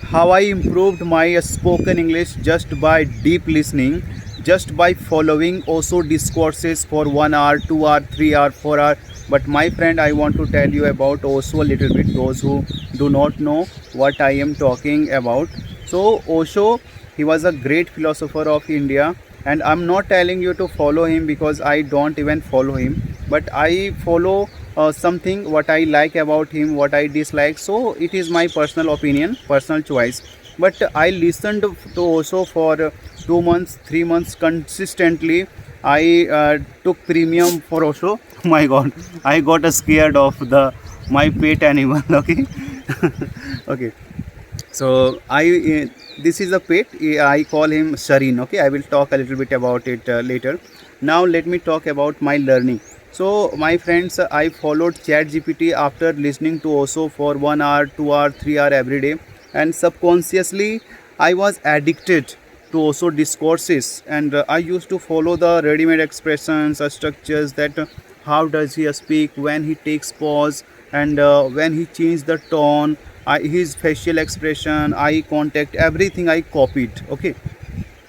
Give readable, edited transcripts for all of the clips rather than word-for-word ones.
How I improved my spoken English just by deep listening, just by following also discourses for 1 hour, 2 hour, 3 hour, 4 hour. But my friend, I want to tell you about also a little bit those who do not know what I am talking about. So Osho, he was a great philosopher of India, and I'm not telling you to follow him because I don't even follow him, but I follow something what I like about him, what I dislike. So it is my personal opinion, personal choice. But I listened to Osho for 2 months, 3 months consistently. I took premium for Osho. My God, I got scared of the my pet animal. Okay, okay. So this is a pet. I call him Sharin. Okay, I will talk a little bit about it later. Now let me talk about my learning. So my friends, I followed ChatGPT after listening to Osho for 1 hour, 2 hour, 3 hour every day, and subconsciously I was addicted to Osho discourses, and I used to follow the ready-made expressions, structures that how does he speak, when he takes pause, and when he changed the tone, his facial expression, eye contact, everything I copied. Okay,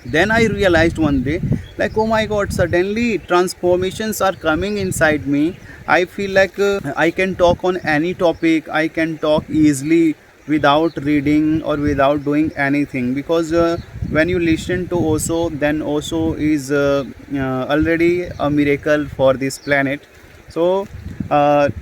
then I realized one day, like, oh my God, suddenly transformations are coming inside me. I feel like I can talk on any topic, I can talk easily without reading or without doing anything, because when you listen to Osho, then Osho is already a miracle for this planet. So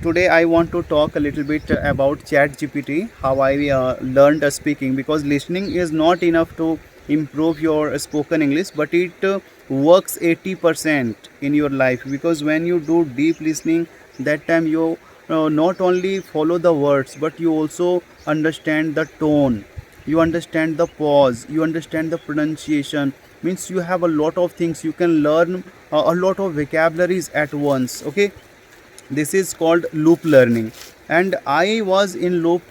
today I want to talk a little bit about ChatGPT, how I learned speaking, because listening is not enough to improve your spoken English, but it works 80% in your life, because when you do deep listening, that time you not only follow the words, but you also understand the tone, you understand the pause, you understand the pronunciation. Means you have a lot of things you can learn, a lot of vocabularies at once. Okay, this is called loop learning, and I was in loop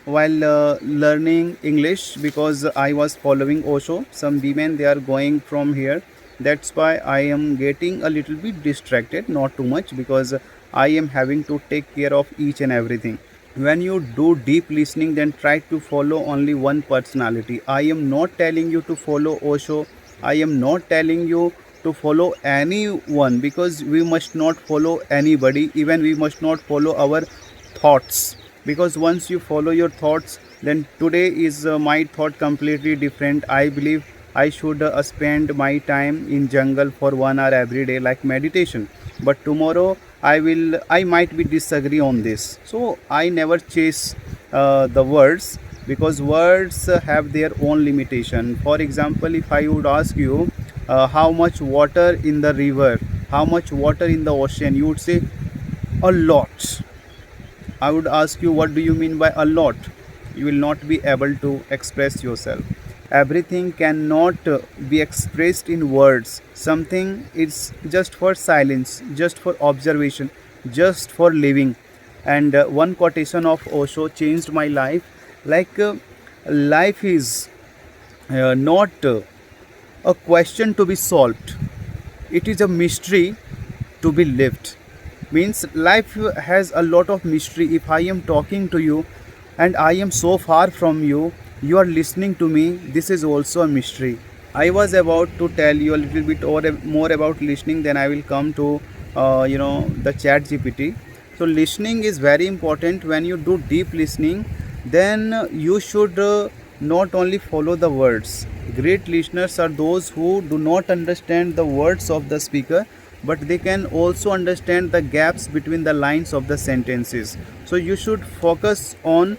while learning English, because I was following Osho. Some women, they are going from here, that's why I am getting a little bit distracted, not too much, because I am having to take care of each and everything. When you do deep listening, then try to follow only one personality. I am not telling you to follow Osho, I am not telling you to follow anyone, because we must not follow anybody, even we must not follow our thoughts, because once you follow your thoughts, then today is my thought completely different. I believe I should spend my time in jungle for 1 hour every day, like meditation, but tomorrow I might be disagree on this. So I never chase the words, because words have their own limitation. For example, if I would ask you how much water in the river, how much water in the ocean, you would say a lot. I would ask you, what do you mean by a lot? You will not be able to express yourself. Everything cannot be expressed in words. Something is just for silence, just for observation, just for living. And one quotation of Osho changed my life. Like, life is not a question to be solved, it is a mystery to be lived. Means life has a lot of mystery. If I am talking to you and I am so far from you, you are listening to me, this is also a mystery. I was about to tell you a little bit or more about listening, then I will come to the chat GPT. So listening is very important. When you do deep listening, then you should not only follow the words. Great listeners are those who do not understand the words of the speaker, but they can also understand the gaps between the lines of the sentences. So you should focus on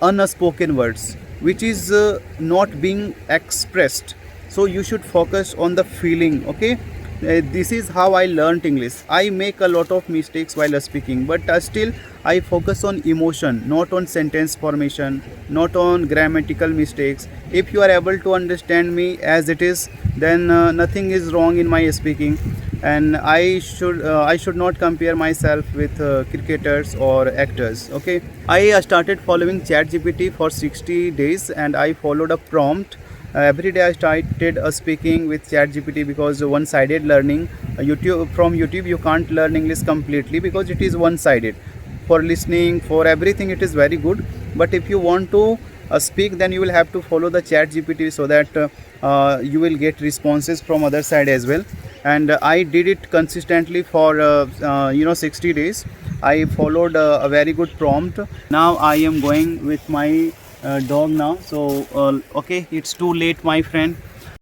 unspoken words, which is not being expressed. So you should focus on the feeling. Okay, this is how I learned English. I make a lot of mistakes while speaking, but still I focus on emotion, not on sentence formation, not on grammatical mistakes. If you are able to understand me as it is, then nothing is wrong in my speaking. And I should not compare myself with cricketers or actors. Okay, I started following ChatGPT for 60 days, and I followed a prompt. Every day I started speaking with ChatGPT, because one-sided learning. YouTube, you can't learn English completely, because it is one-sided. For listening, for everything, it is very good. But if you want to speak, then you will have to follow the chat GPT, so that you will get responses from other side as well. And I did it consistently for 60 days. I followed a very good prompt. Now I am going with my dog now. So okay, it's too late, my friend.